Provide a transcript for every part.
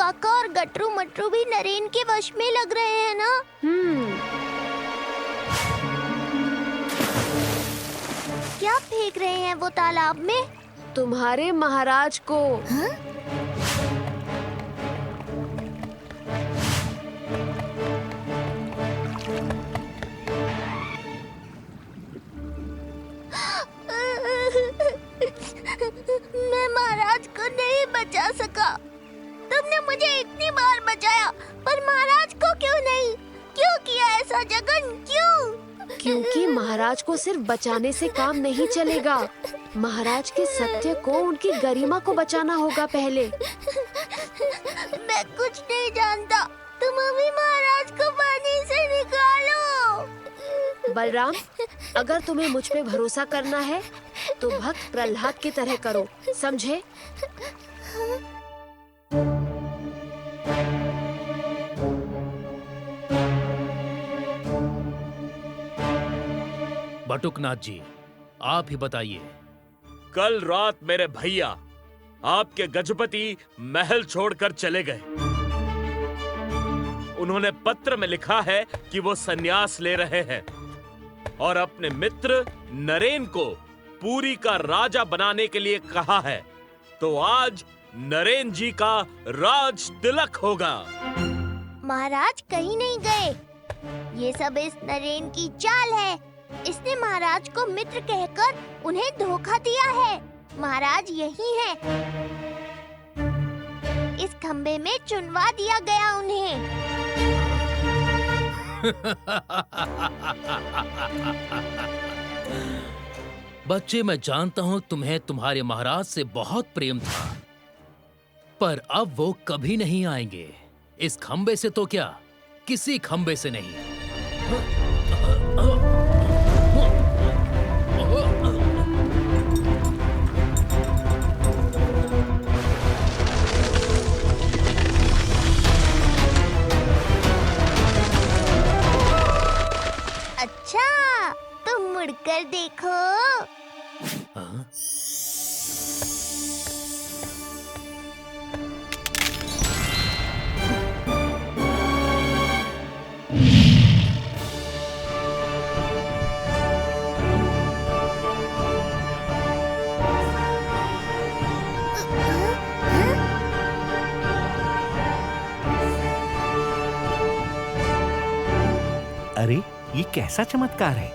काका और गटरू मटरू भी नरेन के वश में लग रहे हैं ना? क्या फेंक रहे हैं वो तालाब में? तुम्हारे महाराज को। हाँ? मैं महाराज को नहीं बचा सका। तुमने मुझे इतनी बार बचाया, पर महाराज को क्यों नहीं? क्यों किया ऐसा जगन, क्यों? क्योंकि महाराज को सिर्फ बचाने से काम नहीं चलेगा। महाराज के सत्य को, उनकी गरिमा को बचाना होगा पहले। मैं कुछ नहीं जानता। तुम अभी महाराज को पानी से निकालो। बलराम, अगर तुम्हें मुझ पे भरोसा करना है तो भक्त प्रहलाद की तरह करो, समझे? बटुकनाथ जी, आप ही बताइए। कल रात मेरे भैया आपके गजपति महल छोड़कर चले गए। उन्होंने पत्र में लिखा है कि वो संन्यास ले रहे हैं और अपने मित्र नरेन को पुरी का राजा बनाने के लिए कहा है। तो आज नरेन जी का राज तिलक होगा। महाराज कहीं नहीं गए। ये सब इस नरेन की चाल है। इसने महाराज को मित्र कहकर उन्हें धोखा दिया है। महाराज यही है। इस खंबे में चुनवा दिया गया उन्हें। बच्चे, मैं जानता हूँ तुम्हें तुम्हारे महाराज से बहुत प्रेम था, पर अब वो कभी नहीं आएंगे। इस खंबे से तो क्या, किसी खंबे से नहीं। अच्छा, तुम मुड़कर देखो। हाँ? अरे, ये कैसा चमत्कार है?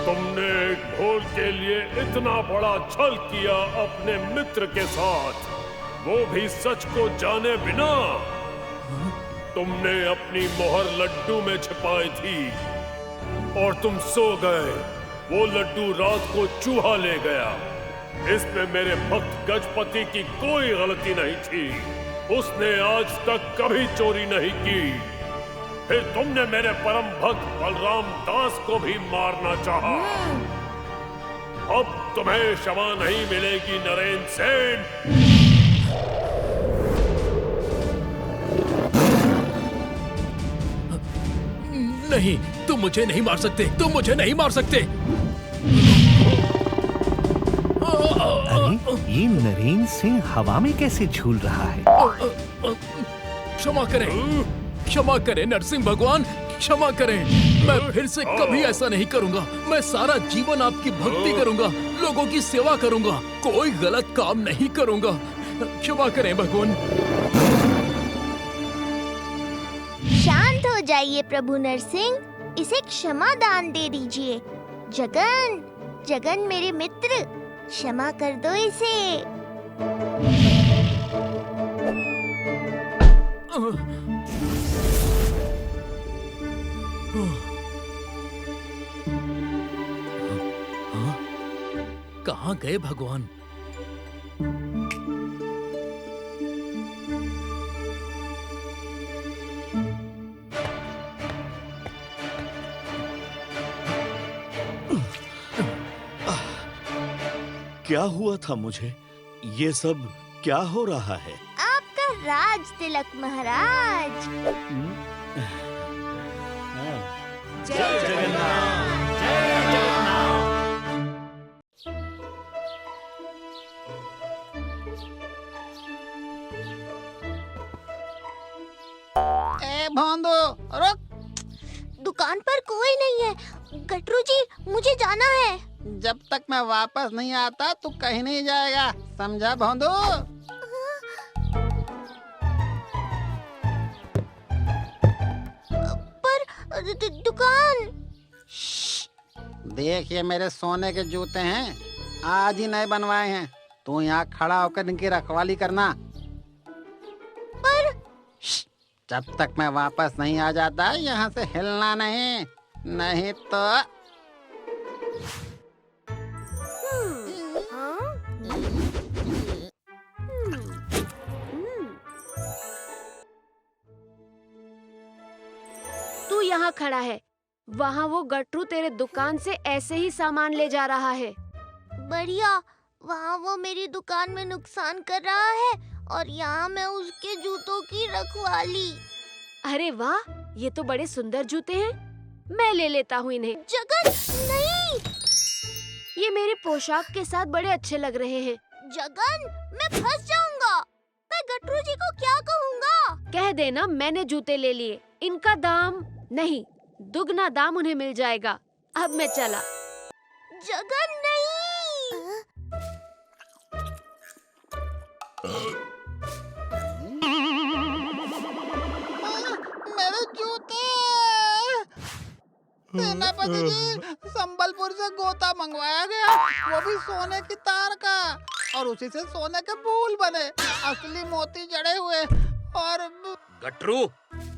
तुमने एक भोज के लिए इतना बड़ा छल किया अपने मित्र के साथ, वो भी सच को जाने बिना। तुमने अपनी मोहर लड्डू में छिपाई थी और तुम सो गए। वो लड्डू रात को चूहा ले गया। इसमें मेरे भक्त गजपति की कोई गलती नहीं थी। उसने आज तक कभी चोरी नहीं की। फिर तुमने मेरे परम भक्त बलराम दास को भी मारना चाहा। अब तुम्हें क्षमा नहीं मिलेगी नरेन सेन। नहीं, तुम मुझे नहीं मार सकते। तुम मुझे नहीं मार सकते। अरे, ये नरेन सिंह हवा में कैसे झूल रहा है? क्षमा करें, क्षमा करें नरसिंह भगवान, क्षमा करें। मैं फिर से कभी ऐसा नहीं करूंगा। मैं सारा जीवन आपकी भक्ति करूंगा, लोगों की सेवा करूंगा, कोई गलत काम नहीं करूंगा। क्षमा करें भगवान। शांत हो जाइए प्रभु नरसिंह, इसे क्षमा दान दे दीजिए। जगन, जगन मेरे मित्र, क्षमा कर दो इसे। कहाँ गए भगवान? क्या हुआ था मुझे? ये सब क्या हो रहा है? आपका राज तिलक महाराज। जय जगन्नाथ, जय जगन्नाथ। भोंदू रुक। दुकान पर कोई नहीं है। गटरू जी, मुझे जाना है। जब तक मैं वापस नहीं आता तू कहीं नहीं जाएगा, समझा भोंदू? पर दुकान। देख, ये मेरे सोने के जूते हैं, आज ही नए बनवाए हैं। तू यहाँ खड़ा होकर इनकी रखवाली करना। पर जब तक मैं वापस नहीं आ जाता यहाँ से हिलना नहीं, नहीं तो तू यहाँ खड़ा है, वहाँ वो गटरू तेरे दुकान से ऐसे ही सामान ले जा रहा है। बढ़िया, वहाँ वो मेरी दुकान में नुकसान कर रहा है और यहाँ मैं उसके जूतों की रखवाली। अरे वाह, ये तो बड़े सुंदर जूते हैं, मैं ले लेता हूँ इन्हें। जगन, नहीं। ये मेरी पोशाक के साथ बड़े अच्छे लग रहे हैं। जगन, मैं फंस जाऊंगा। मैं गटरू जी को क्या कहूँगा? कह देना मैंने जूते ले लिए, इनका दाम नहीं, दुगना दाम उन्हें मिल जाएगा। अब मैं चला। जगन, नहीं। मेरे जूते। सेनापति जी, संबलपुर से गोता मंगवाया गया, वो भी सोने की तार का, और उसी से सोने के फूल बने, असली मोती जड़े हुए। और गटरू,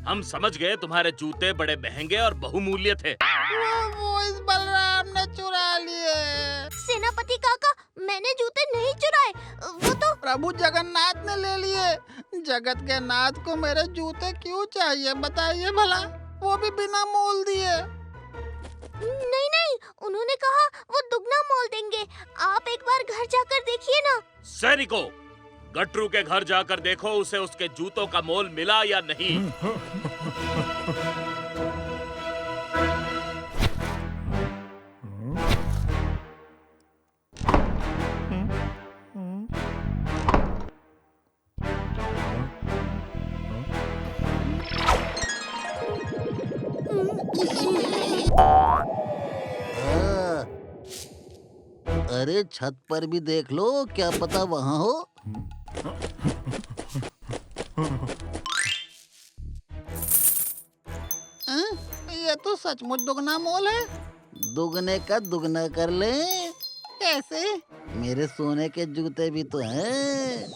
हम समझ गए तुम्हारे जूते बड़े महंगे और बहुमूल्य थे। वो इस बलराम ने चुरा लिए। सेनापति काका, मैंने जूते नहीं चुराए, वो तो प्रभु जगन्नाथ ने ले लिए। जगत के नाथ को मेरे जूते क्यों चाहिए बताइए भला, वो भी बिना मोल दिए। नहीं नहीं, उन्होंने कहा वो दुगना मोल देंगे। आप एक बार घर जाकर देखिए ना। सैनिकों, गटरू के घर जाकर देखो उसे उसके जूतों का मोल मिला या नहीं। अरे छत पर भी देख लो, क्या पता वहाँ हो। ये तो सचमुच दुगना मोल है। दुगने का दुगना कर ले। कैसे? मेरे सोने के जूते भी तो हैं।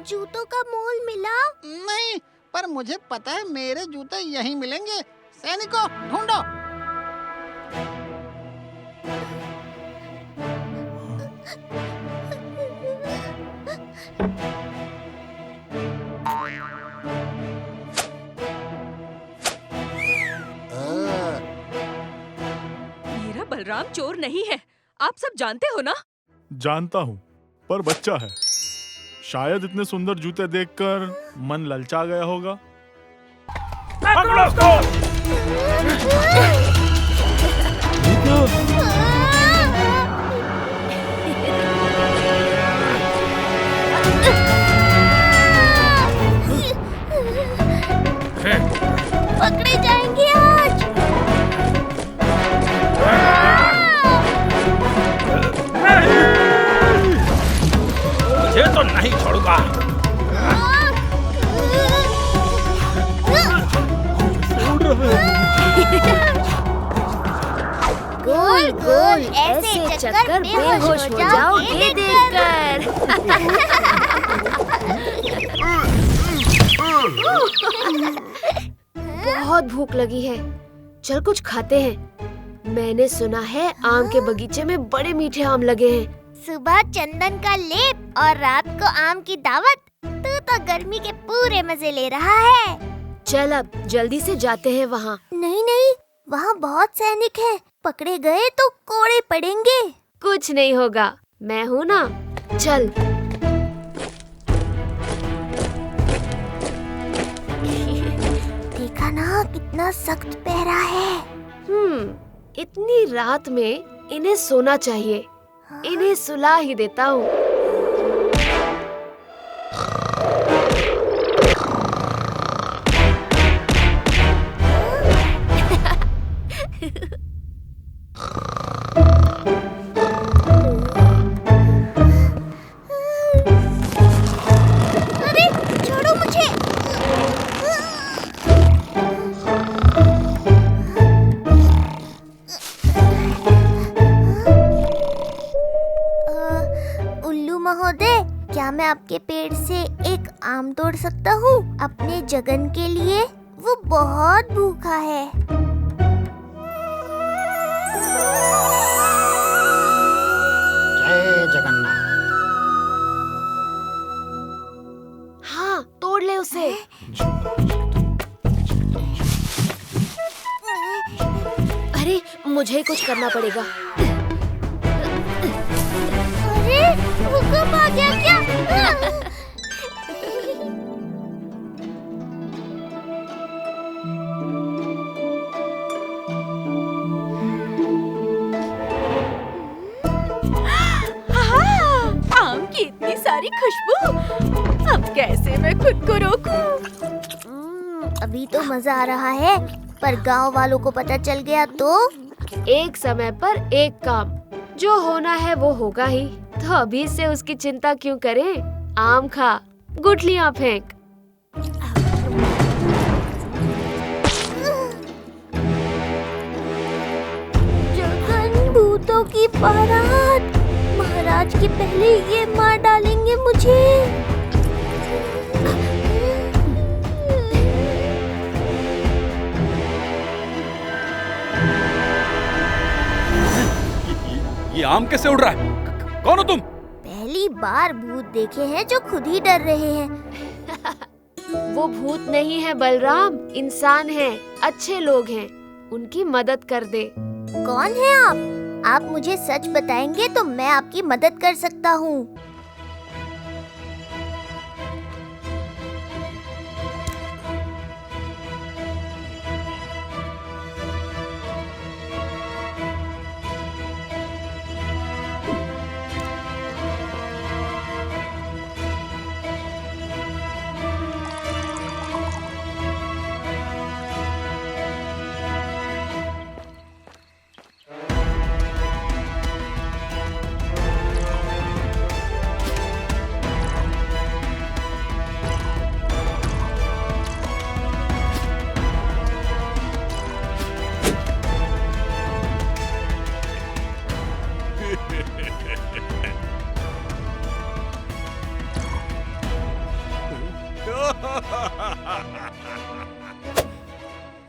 जूतों का मोल मिला? नहीं, पर मुझे पता है मेरे जूते यहीं मिलेंगे। सैनिकों, ढूंढो। मेरा बलराम चोर नहीं है, आप सब जानते हो ना? जानता हूँ, पर बच्चा है, शायद इतने सुंदर जूते देखकर मन ललचा गया होगा। पकड़ो उसको! पकड़े जाएंगे आज। मुझे तो नहीं छोड़ूंगा। गोल गोल ऐसे चक्कर बेहोश हो जाओगे देखकर। बहुत भूख लगी है, चल कुछ खाते हैं। मैंने सुना है आम के बगीचे में बड़े मीठे आम लगे हैं। सुबह चंदन का लेप और रात को आम की दावत। तू तो गर्मी के पूरे मजे ले रहा है। चल अब जल्दी से जाते हैं वहाँ। नहीं नहीं, वहाँ बहुत सैनिक हैं। पकड़े गए तो कोड़े पड़ेंगे। कुछ नहीं होगा, मैं हूँ ना, चल। देखा ना कितना सख्त पहरा है। इतनी रात में इन्हें सोना चाहिए। इन्हें सुला ही देता हूँ। अरे छोड़ो मुझे। उल्लू महोदय, क्या मैं आपके पेड़ से एक आम तोड़ सकता हूँ अपने जगन के लिए? वो बहुत भूखा है। जय जगन्नाथ। हाँ, तोड़ ले उसे। अरे मुझे कुछ करना पड़ेगा। अरे भूकंप आ गया क्या? आम की इतनी सारी खुशबू, अब कैसे मैं खुद को रोकूं? अभी तो मजा आ रहा है, पर गांव वालों को पता चल गया तो? एक समय पर एक काम, जो होना है वो होगा ही। तो अभी से उसकी चिंता क्यों करें? आम खा, गुठलियाँ फेंक। जगन, भूतों की बारात। महाराज के पहले ये मार डालेंगे मुझे। ये आम कैसे उड़ रहा है? कौन हो तुम? पहली बार भूत देखे हैं जो खुद ही डर रहे हैं। वो भूत नहीं है बलराम, इंसान हैं, अच्छे लोग हैं। उनकी मदद कर दे। कौन है आप? आप मुझे सच बताएंगे तो मैं आपकी मदद कर सकता हूँ।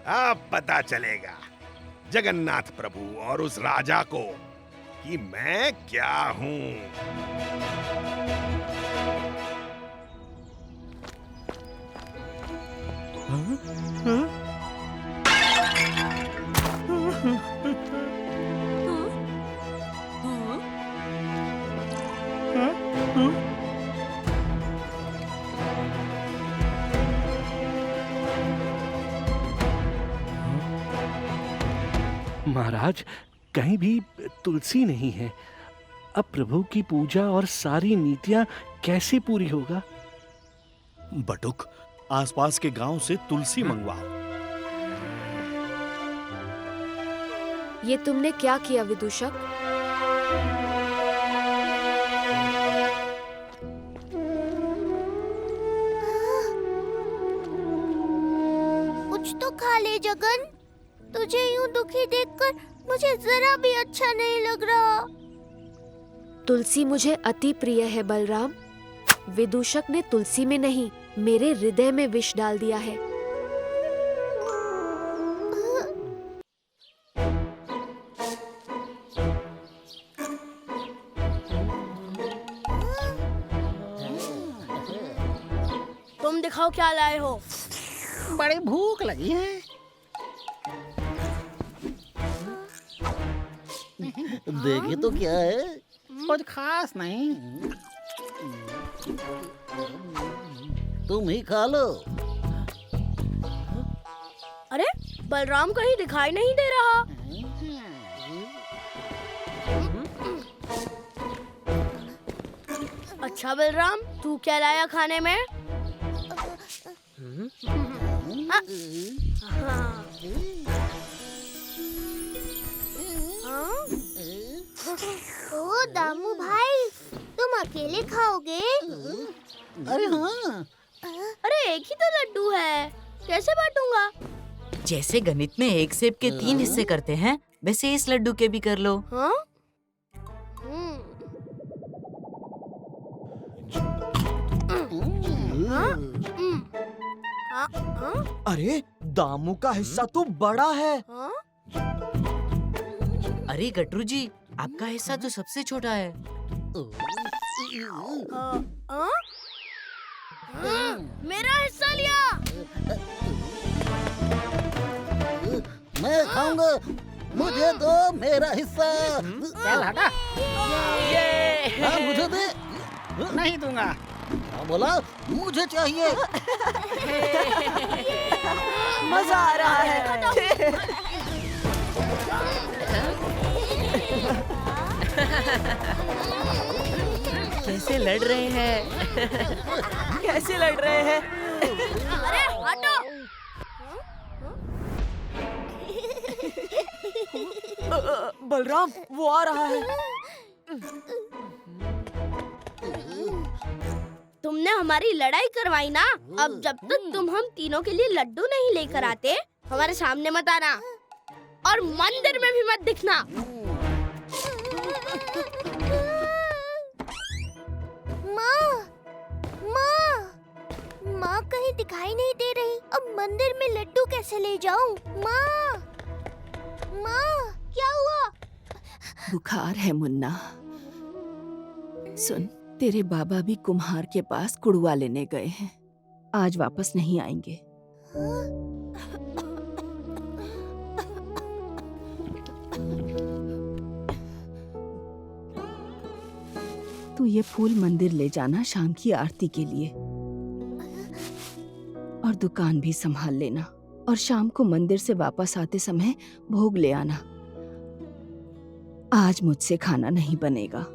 अब पता चलेगा जगन्नाथ प्रभु और उस राजा को कि मैं क्या हूँ। महाराज, कहीं भी तुलसी नहीं है। अब प्रभु की पूजा और सारी नीतियां कैसे पूरी होगा? बटुक, आसपास के गांव से तुलसी मंगवाओ। ये तुमने क्या किया विदूषक? कुछ तो खा ले जगन। तुझे यूं दुखी देखकर मुझे जरा भी अच्छा नहीं लग रहा। तुलसी मुझे अति प्रिय है बलराम। विदूषक ने तुलसी में नहीं, मेरे हृदय में विष डाल दिया है। तुम दिखाओ क्या लाए हो। बड़ी भूख लगी है। देखे तो क्या है? कुछ खास नहीं। तुम ही खा लो। अरे बलराम कहीं दिखाई नहीं दे रहा। अच्छा बलराम, तू क्या लाया खाने में? ओ दामू भाई, तुम अकेले खाओगे? अरे हाँ। अरे एक ही तो लड्डू है, कैसे बांटूंगा? जैसे गणित में एक सेब के 3 हिस्से करते हैं, वैसे इस लड्डू के भी कर लो। हाँ? अरे दामू का हिस्सा तो बड़ा है। अरे गटरू जी, आपका हिस्सा तो सबसे छोटा है। मेरा हिस्सा लिया। मैं खाऊंगा, मुझे दो मेरा हिस्सा। चल हटा। हाँ, मुझे दे। नहीं दूंगा। हाँ, बोला मुझे चाहिए। मजा आ रहा है। कैसे लड़ रहे हैं? कैसे लड़ रहे हैं? अरे हटो। बलराम, वो आ रहा है। तुमने हमारी लड़ाई करवाई ना। अब जब तक तुम हम तीनों के लिए लड्डू नहीं लेकर आते, हमारे सामने मत आना और मंदिर में भी मत दिखना। माँ कहीं दिखाई नहीं दे रही। अब मंदिर में लड्डू कैसे ले जाऊं? माँ, क्या हुआ? बुखार है मुन्ना। सुन, तेरे बाबा भी कुम्हार के पास कुड़वा लेने गए हैं। आज वापस नहीं आएंगे। तू ये फूल मंदिर ले जाना शाम की आरती के लिए, और दुकान भी संभाल लेना। और शाम को मंदिर से वापस आते समय भोग ले आना। आज मुझसे खाना नहीं बनेगा।